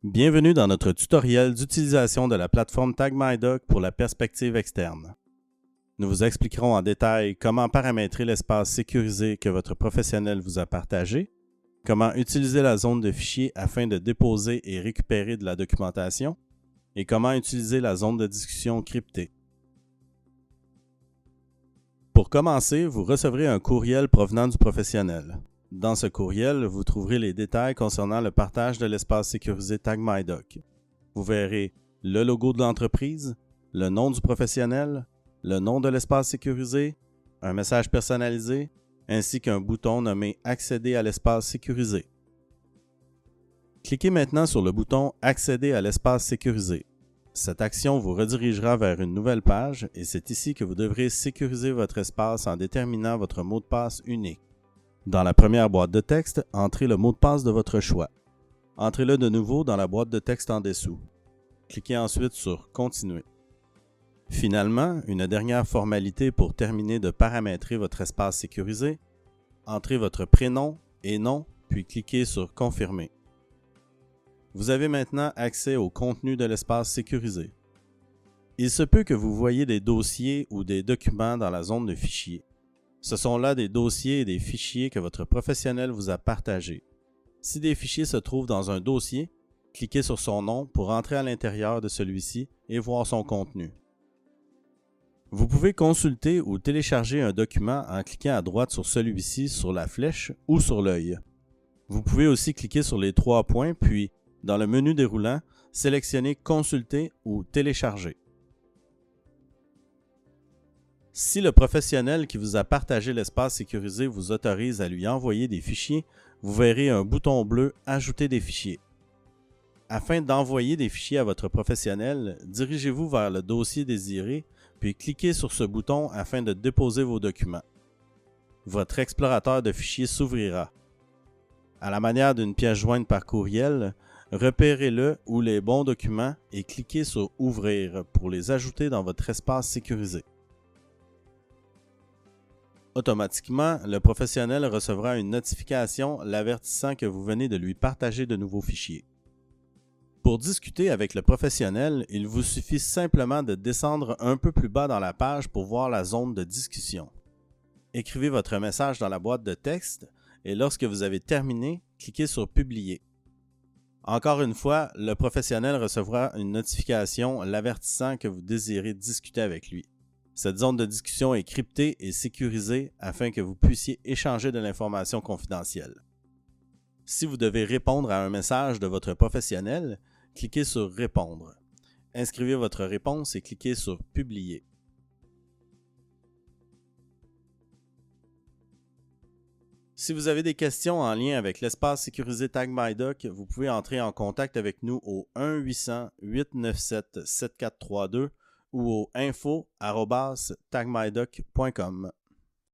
Bienvenue dans notre tutoriel d'utilisation de la plateforme TagMyDoc pour la perspective externe. Nous vous expliquerons en détail comment paramétrer l'espace sécurisé que votre professionnel vous a partagé, comment utiliser la zone de fichier afin de déposer et récupérer de la documentation, et comment utiliser la zone de discussion cryptée. Pour commencer, vous recevrez un courriel provenant du professionnel. Dans ce courriel, vous trouverez les détails concernant le partage de l'espace sécurisé TagMyDoc. Vous verrez le logo de l'entreprise, le nom du professionnel, le nom de l'espace sécurisé, un message personnalisé, ainsi qu'un bouton nommé « Accéder à l'espace sécurisé ». Cliquez maintenant sur le bouton « Accéder à l'espace sécurisé ». Cette action vous redirigera vers une nouvelle page et c'est ici que vous devrez sécuriser votre espace en déterminant votre mot de passe unique. Dans la première boîte de texte, entrez le mot de passe de votre choix. Entrez-le de nouveau dans la boîte de texte en dessous. Cliquez ensuite sur « Continuer ». Finalement, une dernière formalité pour terminer de paramétrer votre espace sécurisé, entrez votre prénom et nom, puis cliquez sur « Confirmer ». Vous avez maintenant accès au contenu de l'espace sécurisé. Il se peut que vous voyez des dossiers ou des documents dans la zone de fichiers. Ce sont là des dossiers et des fichiers que votre professionnel vous a partagés. Si des fichiers se trouvent dans un dossier, cliquez sur son nom pour entrer à l'intérieur de celui-ci et voir son contenu. Vous pouvez consulter ou télécharger un document en cliquant à droite sur celui-ci sur la flèche ou sur l'œil. Vous pouvez aussi cliquer sur les trois points puis, dans le menu déroulant, sélectionnez « Consulter » ou « Télécharger ». Si le professionnel qui vous a partagé l'espace sécurisé vous autorise à lui envoyer des fichiers, vous verrez un bouton bleu « Ajouter des fichiers ». Afin d'envoyer des fichiers à votre professionnel, dirigez-vous vers le dossier désiré, puis cliquez sur ce bouton afin de déposer vos documents. Votre explorateur de fichiers s'ouvrira. À la manière d'une pièce jointe par courriel, repérez-le ou les bons documents et cliquez sur « Ouvrir » pour les ajouter dans votre espace sécurisé. Automatiquement, le professionnel recevra une notification l'avertissant que vous venez de lui partager de nouveaux fichiers. Pour discuter avec le professionnel, il vous suffit simplement de descendre un peu plus bas dans la page pour voir la zone de discussion. Écrivez votre message dans la boîte de texte et lorsque vous avez terminé, cliquez sur « Publier ». Encore une fois, le professionnel recevra une notification l'avertissant que vous désirez discuter avec lui. Cette zone de discussion est cryptée et sécurisée afin que vous puissiez échanger de l'information confidentielle. Si vous devez répondre à un message de votre professionnel, cliquez sur « Répondre ». Inscrivez votre réponse et cliquez sur « Publier ». Si vous avez des questions en lien avec l'espace sécurisé TagMyDoc, vous pouvez entrer en contact avec nous au 1-800-897-7432 ou au info@tagmydoc.com.